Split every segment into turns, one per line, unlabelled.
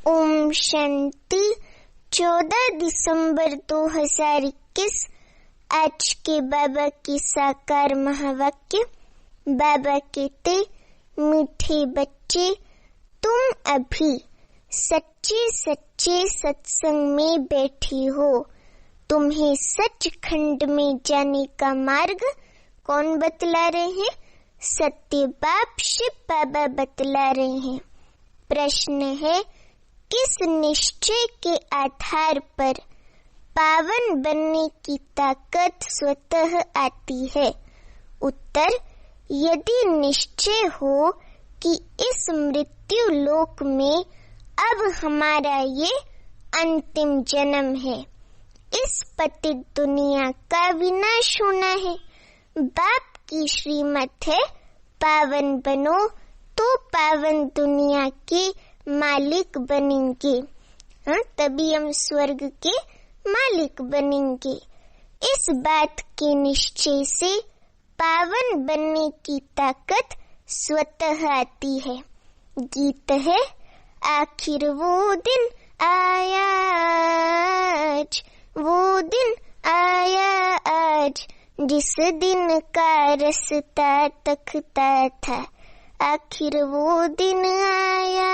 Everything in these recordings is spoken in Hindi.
ओम शांति। 14 दिसंबर 2021 आज के बाबा की साकार महावाक्य। बाबा कहते, मीठे बच्चे, तुम अभी सच्चे सच्चे सत्संग में बैठे हो। तुम्हें सचखंड में जाने का मार्ग कौन बतला रहे हैं? सत्य बाप शिव बाबा बतला रहे हैं। प्रश्न है, किस निश्चय के आधार पर पावन बनने की ताकत स्वतः आती है? उत्तर, यदि निश्चय हो कि इस मृत्यु लोक में अब हमारा ये अंतिम जन्म है, इस पतित दुनिया का विनाश होना है, बाप की श्रीमत है पावन बनो तो पावन दुनिया के मालिक बनेंगे। तभी हम स्वर्ग के मालिक बनेंगे। इस बात के निश्चय से पावन बनने की ताकत स्वतः आती है। गीत है, आखिर वो दिन आया आज, वो दिन आया आज, जिस दिन का रास्ता तकता था। आखिर वो दिन आया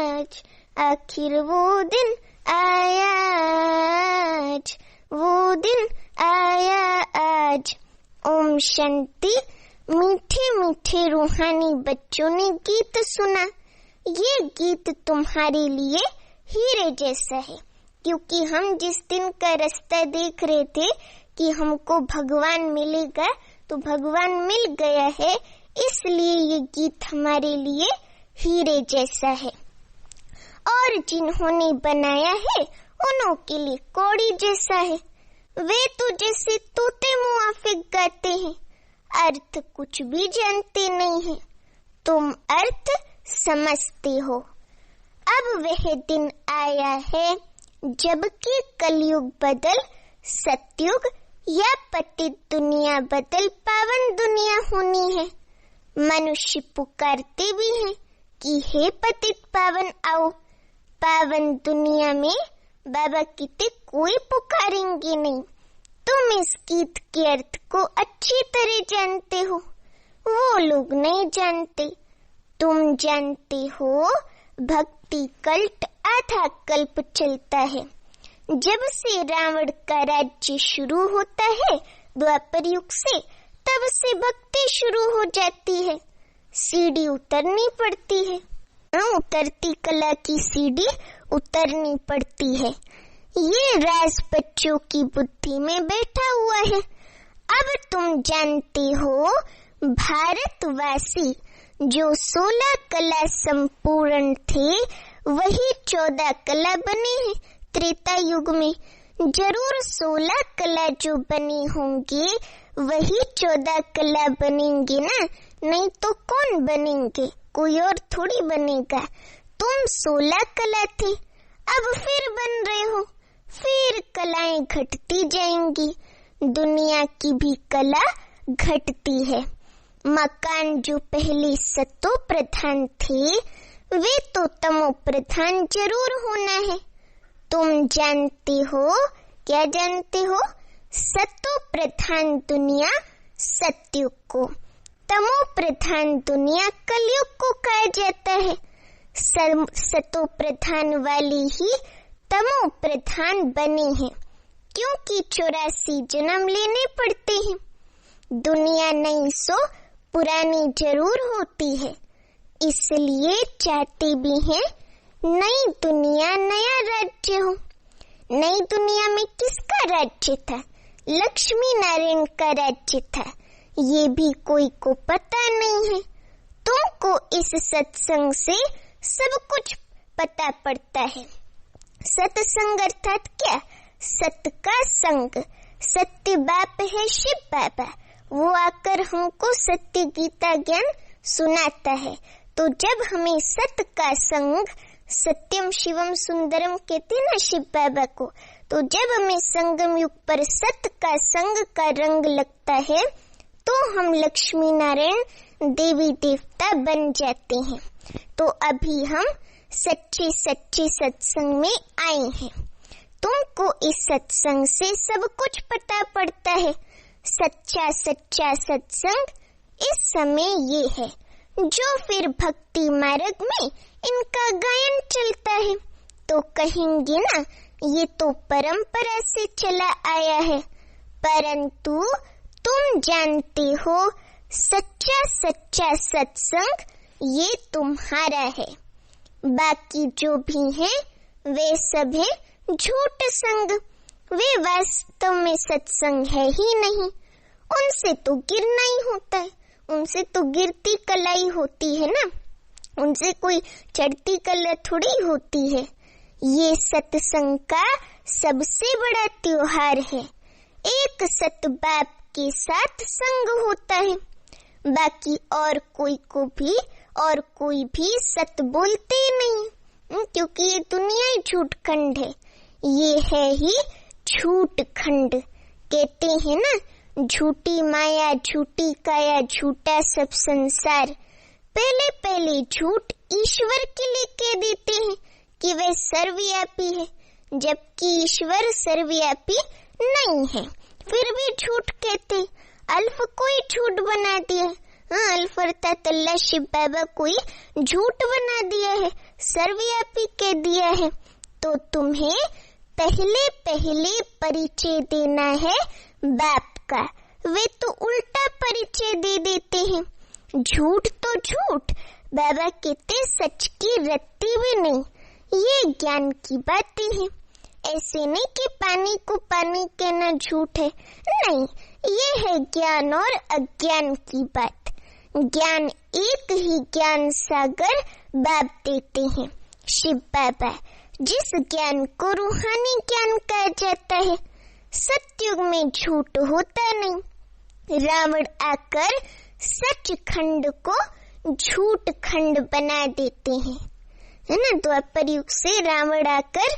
आज, आखिर वो दिन आया आज, वो दिन आया आज। ओम शांति। मीठे मीठे रूहानी बच्चों ने गीत सुना। ये गीत तुम्हारे लिए हीरे जैसा है, क्योंकि हम जिस दिन का रास्ता देख रहे थे कि हमको भगवान मिलेगा, तो भगवान मिल गया है, इसलिए ये गीत हमारे लिए हीरे जैसा है। और जिन्होंने बनाया है उन्हों के लिए कौड़ी जैसा है। वे तो जैसे तोते मुआफिक गाते हैं, अर्थ कुछ भी जानते नहीं है। तुम अर्थ समझते हो। अब वह दिन आया है जबकि कलयुग बदल सतयुग या पतित दुनिया बदल पावन दुनिया होनी है। मनुष्य पुकारते भी हैं कि हे पतित पावन आओ। पावन दुनिया में बाबा कहते कोई पुकारेंगे नहीं। तुम इस गीत के अर्थ को अच्छी तरह जानते हो, वो लोग नहीं जानते। तुम जानते हो भक्ति कल्ट आधा कल्प चलता है। जब से रावण का राज्य शुरू होता है द्वापर युग से, तब से भक्ति शुरू हो जाती है। सीढ़ी उतरनी पड़ती है, उतरती कला की सीढ़ी उतरनी पड़ती है। ये राज बच्चों की बुद्धि में बैठा हुआ है। अब तुम जानते हो भारतवासी जो 16 कला संपूर्ण थे, वही 14 कला बने हैं त्रेता युग में। जरूर 16 कला जो बनी होंगी वही 14 कला बनेंगे ना, नहीं तो कौन बनेंगे? कोई और थोड़ी बनेगा। तुम 16 कला थे, अब फिर बन रहे हो, फिर कलाएं घटती जाएंगी। दुनिया की भी कला घटती है। मकान जो पहले सतो प्रधान थे, वे तो तमो प्रधान जरूर होना है। तुम जानते हो, क्या जानते हो? सतो प्रधान दुनिया सतयुग को, तमो प्रधान दुनिया कलयुग को कहा जाता है। सतो प्रधान वाली ही तमो प्रधान बने हैं, क्योंकि 84 जन्म लेने पड़ते हैं। दुनिया नई सो पुरानी जरूर होती है, इसलिए चाहते भी हैं नई दुनिया नया राज्य हो। नई दुनिया में किसका राज्य था? लक्ष्मी नारायण का राज्य था। ये भी कोई को पता नहीं है। तुमको इस सत्संग से सब कुछ पता पड़ता है। सत्संग अर्थात क्या? सत्य का संग। सत्य बाप है शिव बाबा, वो आकर हमको सत्य गीता ज्ञान सुनाता है। तो जब हमें सत्य का संग, सत्यम शिवम सुंदरम कहते ना शिव बाबा को, तो जब हमें संगम युग पर सत्य का संग का रंग लगता है, तो हम लक्ष्मी नारायण देवी देवता बन जाते हैं। तो अभी हम सच्चे सच्चे सत्संग में आए हैं। तुमको इस सत्संग से सब कुछ पता पड़ता है। सच्चा सच्चा सत्संग इस समय ये है जो फिर भक्ति मार्ग में इनका गायन चलता है तो कहेंगे ना ये तो परंपरा से चला आया है, परंतु तुम जानते हो सच्चा सच्चा सत्संग ये तुम्हारा है। बाकी जो भी हैं वे सब है झूठ संग, वे वास्तव में सत्संग है ही नहीं। उनसे तो गिरना ही होता है, उनसे तो गिरती कलाई होती है ना, उनसे कोई चढ़ती कला थोड़ी होती है। ये सत्संग का सबसे बड़ा त्योहार है। एक सत बाप के साथ संग होता है, बाकी और कोई भी सत बोलते नहीं, क्योंकि ये दुनिया ही झूठ खंड है। ये है ही झूठ खंड। कहते हैं ना झूठी माया झूठी काया झूठा सब संसार। पहले झूठ ईश्वर के लिए कह देते हैं कि वह सर्वव्यापी है, जबकि ईश्वर सर्वव्यापी नहीं है, फिर भी झूठ कहते। अल्फ कोई झूठ बना दिया, अल्फ अर्थात अल्लाह शिव बाबा कोई झूठ बना दिया है, सर्वव्यापी कह दिया है। तो तुम्हें पहले परिचय देना है बाप का, वे तो उल्टा परिचय दे देते हैं। झूठ तो झूठ, बाबा कहते सच की रत्ती भी नहीं। ये ज्ञान की बातें हैं। ऐसे नहीं कि पानी को पानी कहना झूठ है, नहीं, ये है ज्ञान और अज्ञान की बात। ज्ञान एक ही ज्ञान सागर बाप देते हैं, शिव बाबा, जिस ज्ञान को रूहानी ज्ञान कहा जाता है। सतयुग में झूठ होता नहीं। रावण आकर सच खंड को झूठ खंड बना देते हैं, है ना। द्वापर युग से रावण आकर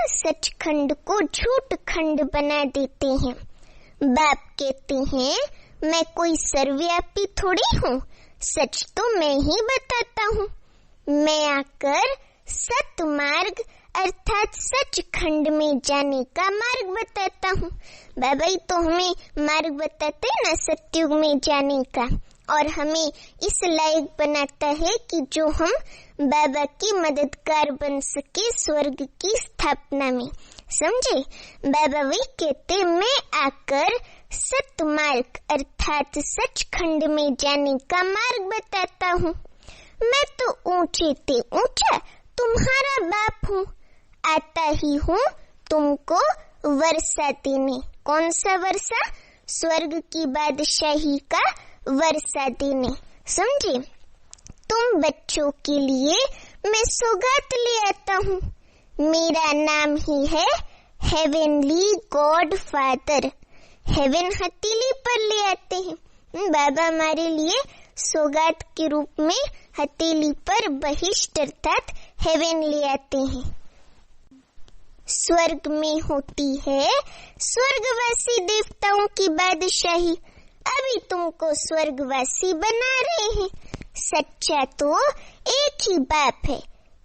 सच खंड को झूठ खंड बना देते हैं। बाप कहते हैं मैं कोई सर्वव्यापी थोड़ी हूँ, सच तो मैं ही बताता हूँ। मैं आकर सत मार्ग अर्थात सच खंड में जाने का मार्ग बताता हूँ। बाबा ही तो हमें मार्ग बताते हैं ना सतयुग में जाने का, और हमें इस लायक बनाता है कि जो हम बाबा की मददगार बन सके स्वर्ग की स्थापना में, समझे। बाबा वही कहते मैं आकर सत मार्ग अर्थात सच खंड में जाने का मार्ग बताता हूँ। मैं तो ऊंचे ते ऊंचा तुम्हारा बाप हूँ, आता ही हूँ तुमको वर्षा देने। कौन सा वर्षा? स्वर्ग की बादशाही का वर्षा देने, समझे। तुम बच्चों के लिए मैं सौगात ले आता हूँ। मेरा नाम ही है हेवनली गॉड फादर। हेवन हथेली पर ले आते हैं। बाबा हमारे लिए सौगात के रूप में हथेली पर बहिष्ट अर्थात हेवन ले आते हैं। स्वर्ग में होती है स्वर्गवासी देवताओं की बादशाही। अभी तुमको स्वर्गवासी बना रहे हैं। सच्चा तो एक ही बाप है,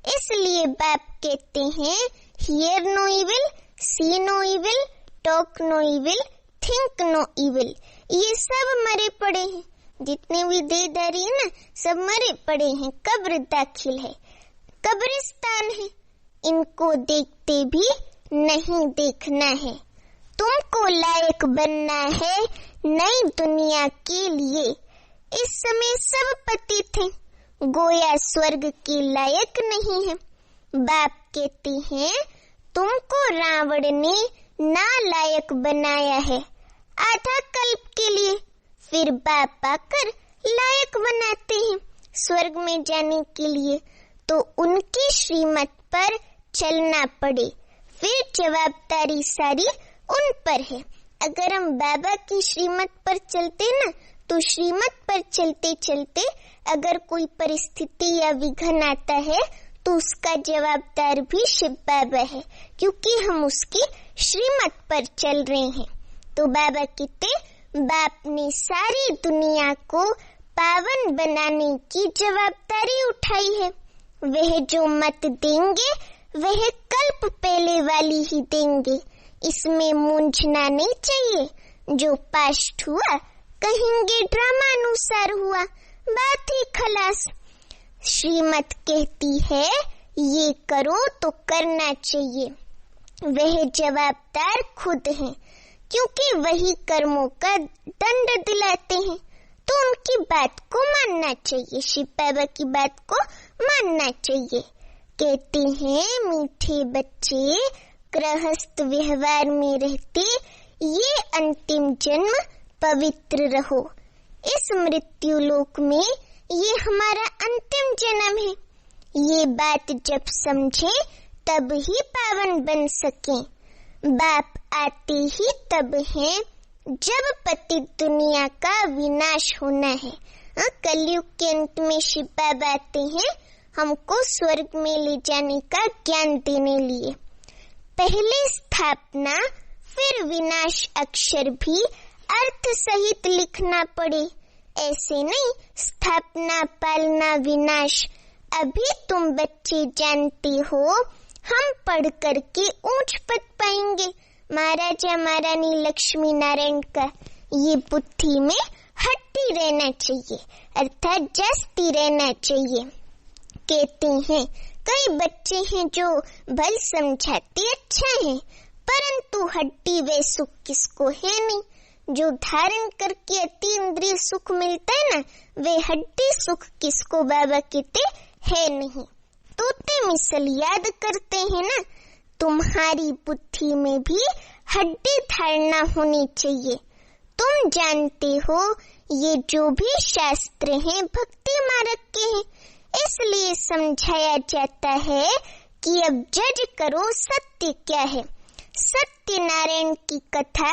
इसलिए बाप कहते हैं hear no evil, see no evil, talk no evil, think no evil. ये सब मरे पड़े हैं, जितने भी देहधारी है ना सब मरे पड़े हैं। कब्र दाखिल है, कब्रिस्तान है, इनको देखते भी नहीं देखना है। तुमको लायक बनना है नई दुनिया के लिए। इस समय सब पतित हैं, गोया स्वर्ग के लायक नहीं है। बाप कहते हैं तुमको रावण ने नालायक बनाया है आधा कल्प के लिए, फिर बाप आकर लायक बनाते हैं स्वर्ग में जाने के लिए। तो उनकी श्रीमत पर चलना पड़े, फिर जवाबदारी सारी उन पर है। अगर हम बाबा की श्रीमत पर चलते ना, तो श्रीमत पर चलते चलते अगर कोई परिस्थिति या विघ्न आता है तो उसका जवाबदार भी शिव बाबा है, क्योंकि हम उसकी श्रीमत पर चल रहे हैं। तो बाबा कहते बाप ने सारी दुनिया को पावन बनाने की जवाबदारी उठाई है। वह जो मत देंगे वह कल्प पहले वाली ही देंगे, इसमें मूंझना नहीं चाहिए। जो पास्ट हुआ कहेंगे ड्रामानुसार हुआ, बात ही खलास। श्रीमत कहती है ये करो तो करना चाहिए। वह जवाबदार खुद हैं, क्योंकि वही कर्मों का दंड दिलाते हैं, तो उनकी बात को मानना चाहिए, शिव बाबा की बात को मानना चाहिए। कहते हैं मीठे बच्चे गृहस्थ व्यवहार में रहते, ये अंतिम जन्म पवित्र रहो। इस मृत्यु लोक में ये हमारा अंतिम जन्म है। ये बात जब समझे तब ही पावन बन सके। बाप आते ही तब है जब पतित दुनिया का विनाश होना है। कलयुग के अंत में शिव बाबा आते हैं हमको स्वर्ग में ले जाने का ज्ञान देने लिए। पहले स्थापना फिर विनाश अक्षर भी अर्थ सहित लिखना पड़े, ऐसे नहीं स्थापना पालना विनाश। अभी तुम बच्चे जानते हो, हम पढ़ करके ऊंच पद पाएंगे महाराजा महारानी लक्ष्मी नारायण का। ये बुद्धि में हट्टी रहना चाहिए, अर्थात जास्ती रहना चाहिए। कहते हैं कई बच्चे हैं जो भल समझाते अच्छा है, परंतु हड्डी वे सुख किसको है नहीं। जो धारण करके अति इंद्रिय सुख मिलता है ना, वे हड्डी सुख किसको बाबा कहते है नहीं। तोते मिसल याद करते हैं ना, तुम्हारी बुद्धि में भी हड्डी धारणा होनी चाहिए। तुम जानते हो ये जो भी शास्त्र हैं भक्ति मार्ग के हैं, इसलिए समझाया जाता है कि अब जज करो सत्य क्या है। सत्य नारायण की कथा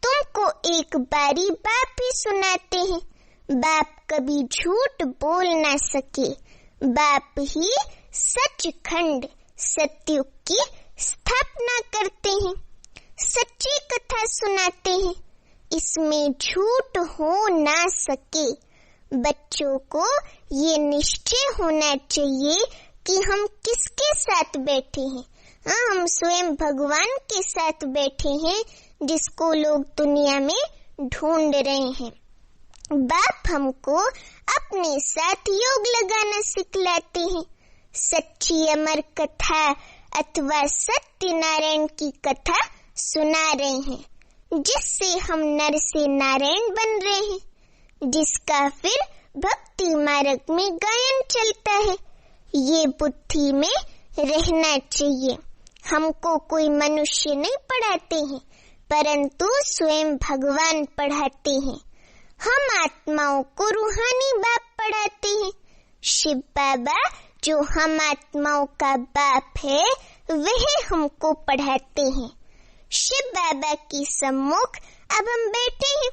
तुमको एक बारी बाप ही सुनाते हैं। बाप कभी झूठ बोल ना सके, बाप ही सचखंड सत्युग की स्थापना करते हैं, सच्ची कथा सुनाते हैं, इसमें झूठ हो ना सके। बच्चों को ये निश्चय होना चाहिए कि हम किसके साथ बैठे हैं। हम स्वयं भगवान के साथ बैठे हैं, जिसको लोग दुनिया में ढूंढ रहे हैं। बाप हमको अपने साथ योग लगाना सिखलाते हैं। सच्ची अमर कथा अथवा सत्य नारायण की कथा सुना रहे हैं, जिससे हम नर से नारायण बन रहे हैं, जिसका फिर भक्ति मार्ग में गायन चलता है। ये बुद्धि में रहना चाहिए। हमको कोई मनुष्य नहीं पढ़ाते हैं, परंतु स्वयं भगवान पढ़ाते हैं। हम आत्माओं को रूहानी बाप पढ़ाते हैं। शिव बाबा जो हम आत्माओं का बाप है, वह हमको पढ़ाते हैं। शिव बाबा की सम्मुख अब हम बैठे हैं।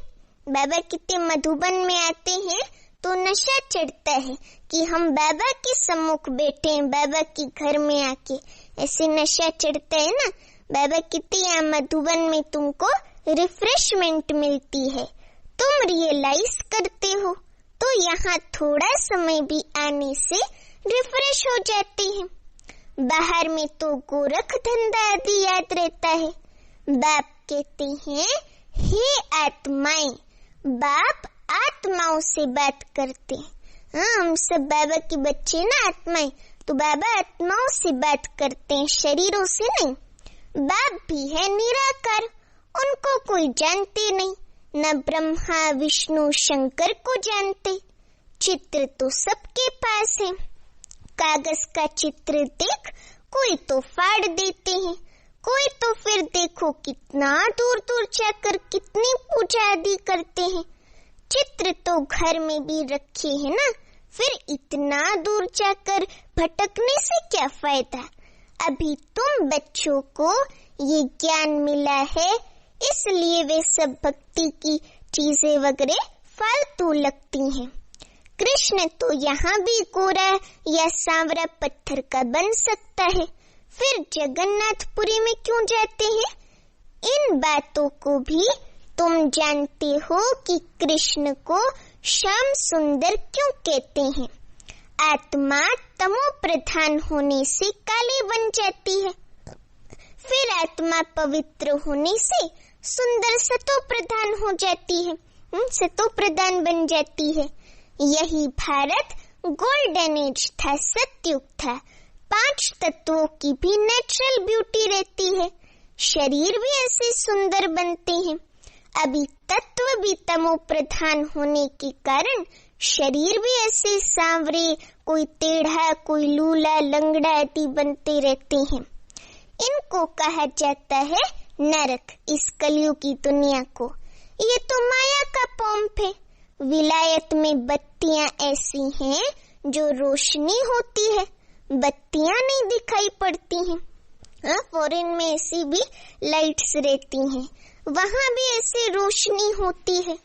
बाबा कितने मधुबन में आते हैं तो नशा चढ़ता है कि हम बाबा के सम्मुख बैठे हैं, बाबा के घर में आके, ऐसे नशा चढ़ता है ना। बाबा कितने यहाँ मधुबन में तुमको रिफ्रेशमेंट मिलती है, तुम रियलाइज करते हो, तो यहाँ थोड़ा समय भी आने से रिफ्रेश हो जाते हैं। बाहर में तो गोरख धंधा आदि याद रहता है। बाप कहते हैं हे आत्माएं, बाप आत्माओं से बात करते हैं। हम सब बाबा के बच्चे ना आत्माएं, तो बाबा आत्माओं से बात करते हैं, शरीरों से नहीं। बाप भी है निराकार, उनको कोई जानते नहीं, न ब्रह्मा विष्णु शंकर को जानते। चित्र तो सबके पास है। कागज का चित्र देख कोई तो फाड़ देते हैं, कोई तो फिर देखो कितना दूर दूर जाकर कितनी पूजा आदि करते हैं। चित्र तो घर में भी रखे हैं ना, फिर इतना दूर जाकर भटकने से क्या फायदा। अभी तुम बच्चों को ये ज्ञान मिला है, इसलिए वे सब भक्ति की चीजें वगैरह फालतू लगती हैं। कृष्ण तो यहाँ भी गोरा या सांवरा पत्थर का बन सकता है, फिर जगन्नाथपुरी में क्यों जाते हैं। इन बातों को भी तुम जानते हो कि कृष्ण को श्याम सुंदर क्यों कहते हैं। आत्मा तमो प्रधान होने से काली बन जाती है, फिर आत्मा पवित्र होने से सुंदर सतो प्रधान हो जाती है, सतो प्रधान बन जाती है। यही भारत गोल्डन एज था, सतयुग था। 5 तत्वों की भी नेचुरल ब्यूटी रहती है, शरीर भी ऐसे सुंदर बनते हैं। अभी तत्व भी तमो प्रधान होने के कारण शरीर भी ऐसे सांवरे, कोई टेढ़ा, कोई लूला, लंगड़ा आदि बनते रहते हैं। इनको कहा जाता है नरक, इस कलयुग की दुनिया को। ये तो माया का पॉम्प है। विलायत में बत्तियां ऐसी हैं जो रोशनी होती है, बत्तियां नहीं दिखाई पड़ती हैं। फॉरेन में ऐसी भी लाइट्स रहती हैं, वहां भी ऐसे रोशनी होती है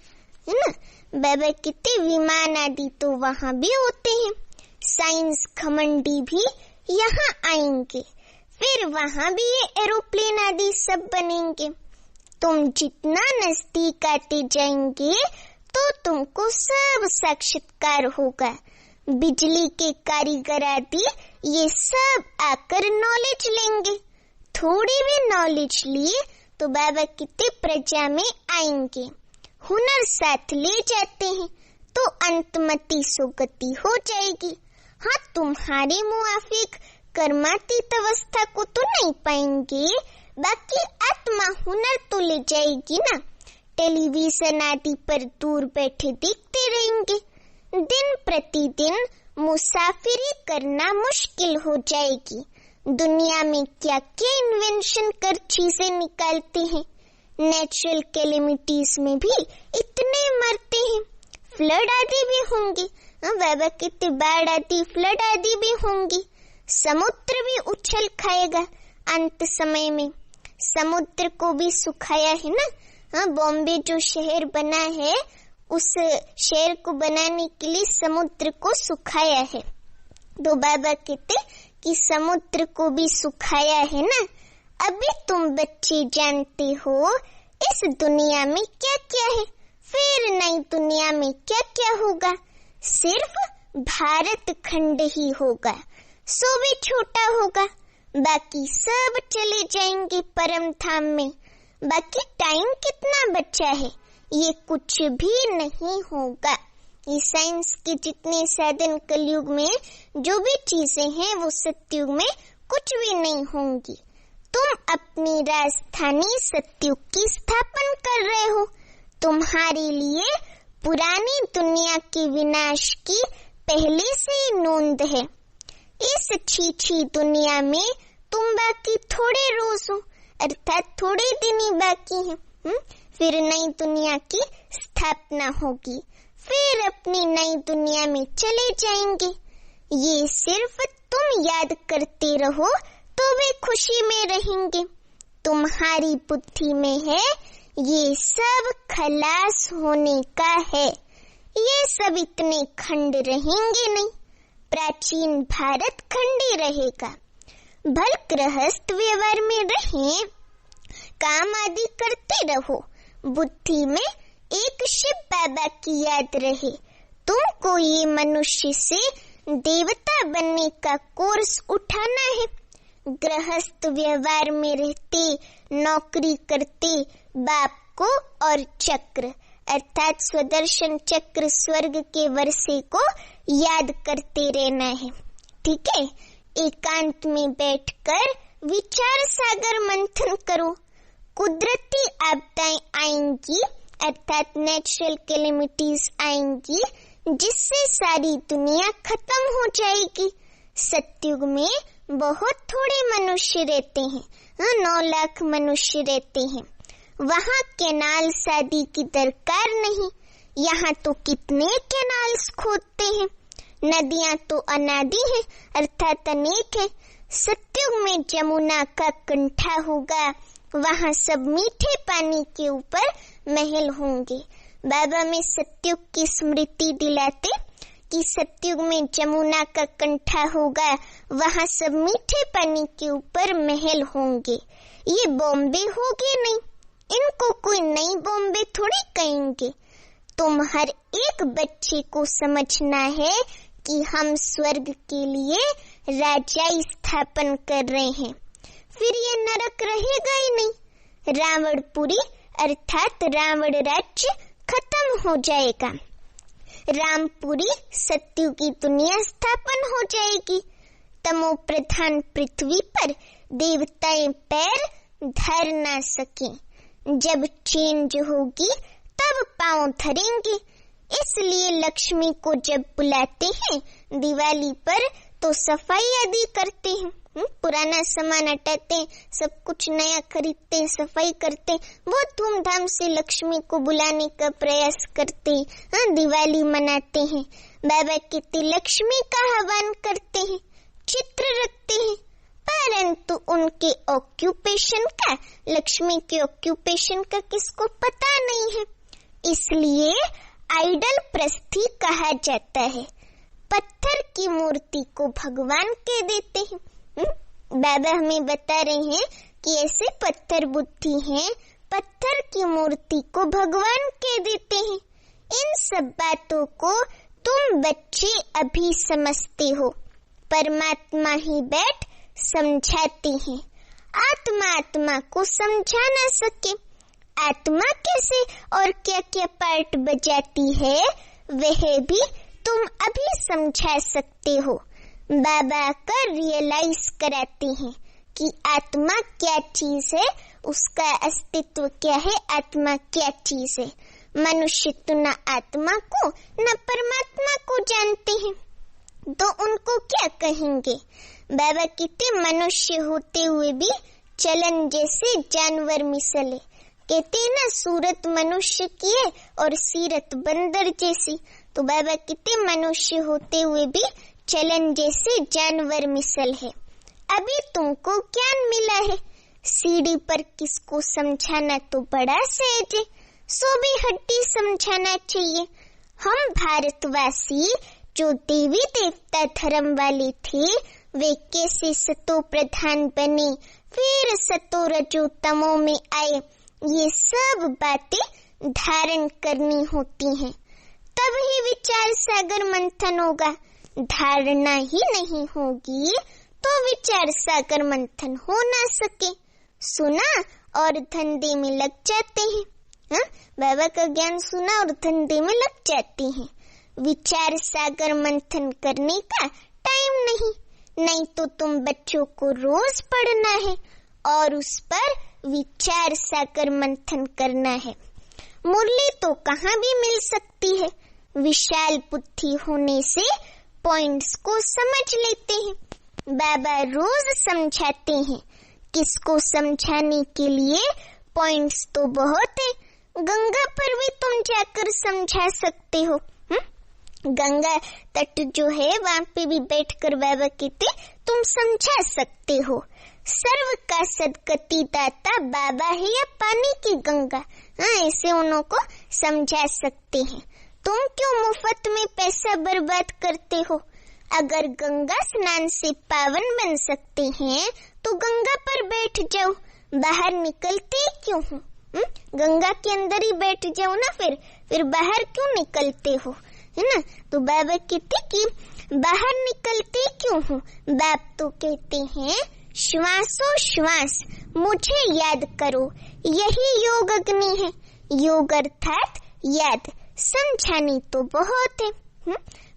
ना। बाबा कितने विमान आदि तो वहां भी होते हैं। साइंस घमंडी भी यहाँ आएंगे, फिर वहां भी ये एरोप्लेन आदि सब बनेंगे। तुम जितना नजदीक आते जाएंगे तो तुमको सब साक्षात्कार होगा। बिजली के कारीगर आदि ये सब आकर नॉलेज लेंगे। थोड़ी भी नॉलेज लिए तो बाबा कितने प्रजा में आएंगे। हुनर साथ ले जाते हैं तो अंतमति सुगति हो जाएगी। हाँ, तुम्हारे मुआफिक कर्मातीत अवस्था को तो नहीं पाएंगे, बाकी आत्मा हुनर तो ले जाएगी ना। टेलीविजन आदि पर दूर बैठे देखते रहेंगे। दिन प्रतिदिन मुसाफिरी करना मुश्किल हो जाएगी। दुनिया में क्या क्या इन्वेंशन कर चीजें निकालते हैं। नेचुरल कैलेमिटीज में भी इतने मरते हैं। फ्लड आदि भी होंगे, बाबा कितने बाढ़ आदि, फ्लड आदि भी होंगी। समुद्र भी उछल खाएगा अंत समय में। समुद्र को भी सुखाया है ना। बॉम्बे जो शहर बना है, उस शहर को बनाने के लिए समुद्र को सुखाया है। तो बाबा कहते कि समुद्र को भी सुखाया है ना। अभी तुम बच्चे जानते हो इस दुनिया में क्या क्या है, फिर नई दुनिया में क्या क्या होगा। सिर्फ भारत खंड ही होगा, सो भी छोटा होगा। बाकी सब चले जाएंगे परम धाम में। बाकी टाइम कितना बचा है, ये कुछ भी नहीं होगा। ये साइंस के जितने साधन कलयुग में जो भी चीजें हैं वो सतयुग में कुछ भी नहीं होंगी। तुम अपनी राजधानी सतयुग की स्थापना कर रहे हो। तुम्हारे लिए पुरानी दुनिया के विनाश की पहले से ही नोंद है। इस छीछी दुनिया में तुम बाकी थोड़े रोज हो, अर्थात थोड़े दिन ही बाकी हैं। फिर नई दुनिया की स्थापना होगी, फिर अपनी नई दुनिया में चले जाएंगे। ये सिर्फ तुम याद करते रहो तो वे खुशी में रहेंगे। तुम्हारी बुद्धि में है ये सब खलास होने का है। ये सब इतने खंड रहेंगे नहीं। प्राचीन भारत खंड ही रहेगा। भल गृहस्थ व्यवहार में रहें, काम आदि करते रहो। बुद्धि में एक शिव बाबा की याद रहे। तुमको ये मनुष्य से देवता बनने का कोर्स उठाना है। गृहस्थ व्यवहार में रहते, नौकरी करते बाप को और चक्र अर्थात स्वदर्शन चक्र स्वर्ग के वर्षे को याद करते रहना है। ठीक है, एकांत में बैठकर विचार सागर मंथन करो। कुदरती आपदाएं आएंगी अर्थात नेचुरल कैलेमिटीज आएंगी, जिससे सारी दुनिया खत्म हो जाएगी। सतयुग में बहुत थोड़े मनुष्य रहते हैं, 9 लाख मनुष्य रहते हैं। वहाँ कैनाल शादी की दरकार नहीं। यहाँ तो कितने कैनाल्स खोदते हैं। नदियाँ तो अनादि हैं अर्थात अनेक है। सतयुग में जमुना का कंठा होगा, वहाँ सब मीठे पानी के ऊपर महल होंगे। बाबा में सतयुग की स्मृति दिलाते कि सतयुग में जमुना का कंठा होगा, वहाँ सब मीठे पानी के ऊपर महल होंगे। ये बॉम्बे होगे नहीं, इनको कोई नई बॉम्बे थोड़ी कहेंगे। तुम हर एक बच्चे को समझना है कि हम स्वर्ग के लिए राजाई स्थापन कर रहे हैं, फिर ये नरक रहेगा ही नहीं। रावणपुरी अर्थात रावण राज्य खत्म हो जाएगा। रामपुरी सत्य की दुनिया स्थापन हो जाएगी। तमो प्रधान पृथ्वी पर देवताएं पैर धर ना सके। जब चेंज होगी तब पांव धरेंगे। इसलिए लक्ष्मी को जब बुलाते हैं दिवाली पर तो सफाई आदि करते हैं, पुराना सामान हटाते हैं, सब कुछ नया खरीदते हैं, सफाई करते हैं, बहुत धूमधाम से लक्ष्मी को बुलाने का प्रयास करते हैं, दिवाली मनाते हैं। बाबा कहते लक्ष्मी का आह्वान करते हैं, चित्र रखते हैं, परंतु उनके ऑक्यूपेशन का, लक्ष्मी के ऑक्यूपेशन का किसको पता नहीं है। इसलिए आइडल प्रस्थि कहा जाता है। पत्थर की मूर्ति को भगवान कह देते हैं। बाबा हमें बता रहे हैं कि ऐसे पत्थर बुद्धि हैं, पत्थर की मूर्ति को भगवान कह देते हैं। इन सब बातों को तुम बच्चे अभी समझते हो, परमात्मा ही बैठ समझाते हैं। आत्मा आत्मा को समझा ना सके। आत्मा कैसे और क्या क्या पार्ट बजाती है वह भी तुम अभी समझा सकते हो। बाबा का रियलाइज कराते हैं कि आत्मा क्या चीज है, उसका अस्तित्व क्या है, आत्मा क्या चीज है। मनुष्य तो न आत्मा को न परमात्मा को जानते हैं, तो उनको क्या कहेंगे। बाबा कहते मनुष्य होते हुए भी चलन जैसे जानवर मिसले। कहते हैं ना सूरत मनुष्य की है और सीरत बंदर जैसी। तो बाबा कहते मनुष्य होते हुए भी चलन जैसे जानवर मिसल है। अभी तुमको ज्ञान मिला है, सीढ़ी पर किसको समझाना तो बड़ा सहज है, सो भी हड्डी समझाना चाहिए। हम भारतवासी जो देवी देवता धर्म वाले थे वे कैसे सतो प्रधान बने, फिर सतो रजो तमो में आए, ये सब बातें धारण करनी होती हैं, तब ही विचार सागर मंथन होगा। धारणा ही नहीं होगी तो विचार सागर मंथन हो ना सके। सुना और धंधे में लग जाते हैं। बाबा का ज्ञान सुना और धंधे में लग जाते हैं। विचार सागर मंथन करने का टाइम नहीं तो तुम बच्चों को रोज पढ़ना है और उस पर विचार सागर मंथन करना है। मुरली तो कहाँ भी मिल सकती है, विशाल बुद्धि होने से पॉइंट्स को समझ लेते हैं। बाबा रोज समझाते हैं, किसको समझाने के लिए पॉइंट्स तो बहुत है। गंगा पर भी तुम जाकर समझा सकते हो। गंगा तट जो है वहाँ पे भी बैठकर बाबा कहते तुम समझा सकते हो। सर्व का सदगति दाता बाबा है या पानी की गंगा, ऐसे उन्हों को समझा सकते हैं। तुम क्यों मुफ्त में पैसा बर्बाद करते हो। अगर गंगा स्नान से पावन बन सकते हैं तो गंगा पर बैठ जाओ, बाहर निकलते क्यों हो। गंगा के अंदर ही बैठ जाओ ना, फिर बाहर क्यों निकलते हो, है ना। तो बाबा कहते कि बाहर निकलते क्यों हो। बाप तो कहते हैं श्वासों श्वास मुझे याद करो, यही योग अग्नि है। योग अर्थात याद, समझानी तो बहुत है।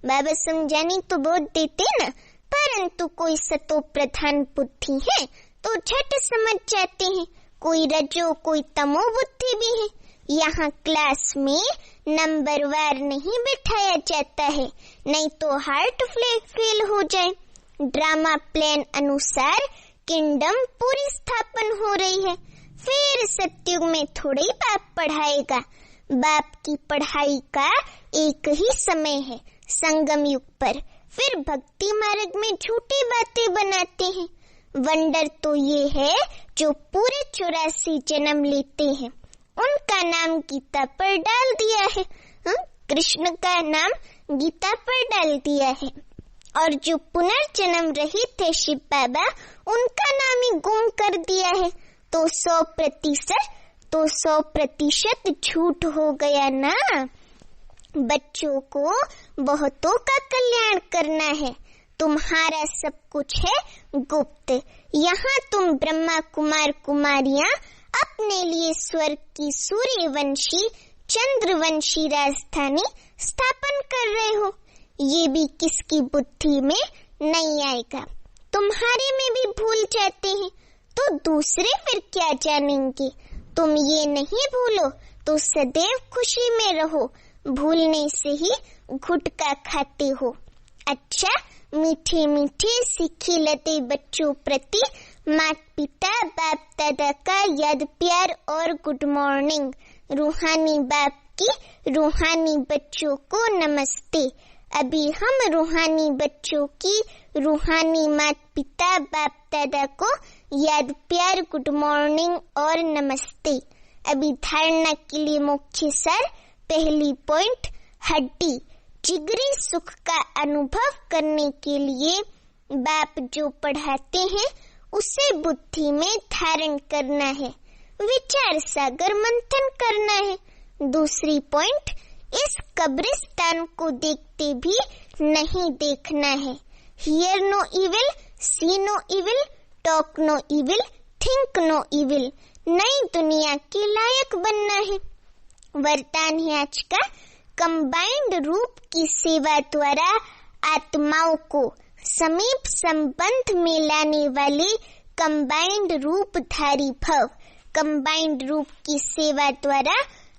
बाबा समझानी तो बहुत देते ना, परंतु कोई सतो प्रधान बुद्धि है तो झट समझ जाते हैं। कोई रजो कोई तमो बुद्धि भी है। यहाँ क्लास में नंबर वार नहीं बिठाया जाता है, नहीं तो हार्ट फेल हो जाए। ड्रामा प्लान अनुसार किंगडम पूरी स्थापन हो रही है। फिर सत्युग में थोड़ी बाप पढ़ाएगा। बाप की पढ़ाई का एक ही समय है, संगम युग पर। फिर भक्ति मार्ग में झूठी बातें बनाते हैं। वंडर तो ये है जो पूरे 84 जन्म लेते हैं, उनका नाम गीता पर डाल दिया है। कृष्ण का नाम गीता पर डाल दिया है। और जो पुनर्जन्म रहित थे शिव बाबा, उनका नाम ही गुम कर दिया है। तो 100% झूठ हो गया ना। बच्चों को बहुतों का कल्याण करना है। तुम्हारा सब कुछ है गुप्त। यहाँ तुम ब्रह्मा कुमार कुमारियां अपने लिए स्वर्ग की सूर्यवंशी चंद्रवंशी राजधानी स्थापन कर रहे हो। ये भी किसकी बुद्धि में नहीं आएगा। तुम्हारे में भी भूल जाते हैं तो दूसरे फिर क्या जानेंगे। तुम ये नहीं भूलो तो सदैव खुशी में रहो, भूलने से ही गुटखा खाते हो। अच्छा, मीठे मीठे सीखे लते बच्चों प्रति माता पिता बाप दादा का याद प्यार और गुड मॉर्निंग। रूहानी बाप की रूहानी बच्चों को नमस्ते। अभी हम रूहानी बच्चों की रूहानी माता पिता बाप दादा को याद प्यार गुड मॉर्निंग और नमस्ते। अभी धारणा के लिए मुख्य सार। पहली पॉइंट, हड्डी जिगरी सुख का अनुभव करने के लिए बाप जो पढ़ाते हैं उसे बुद्धि में धारण करना है, विचार सागर मंथन करना है। दूसरी पॉइंट, इस कब्रिस्तान को देखते भी नहीं देखना है। Hear no evil, see no evil, talk no evil, think no evil. नई दुनिया के लायक बनना है। वरदान है आज का, कंबाइंड रूप की सेवा द्वारा आत्माओं को समीप संबंध में लाने वाले कंबाइंड रूपधारी भव। कंबाइंड रूप की सेवा द्वारा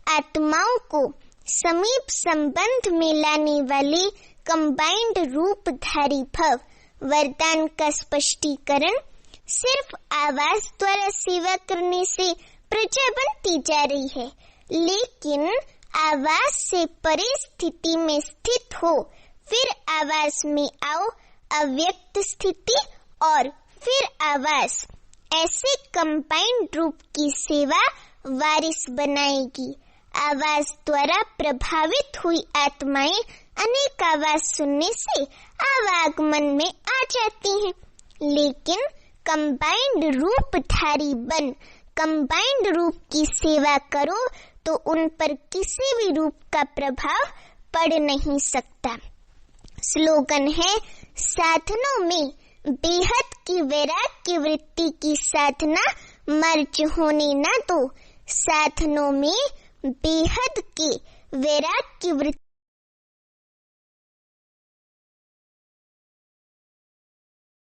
आत्माओं को समीप संबंध में लाने वाले कंबाइंड रूपधारी भव। वरदान का स्पष्टीकरण, सिर्फ आवाज द्वारा सेवा करने से प्रजा बनती जा रही है, लेकिन आवाज से परे स्थिति में स्थित हो, फिर आवाज में आओ, अव्यक्त स्थिति और फिर आवाज। ऐसे कंबाइंड रूप की सेवा वारिस बनाएगी। आवाज द्वारा प्रभावित हुई आत्माएं अनेक आवाज सुनने से आवागमन में आ जाती हैं, लेकिन कंबाइंड रूपधारी बन कंबाइंड रूप की सेवा करो तो उन पर किसी भी रूप का प्रभाव पड़ नहीं सकता। स्लोगन है, साधनों में बेहद की वैराग्य वृत्ति की साधना मर्ज होने न दो। साधनों में बेहद के वैराग्य वृत्ति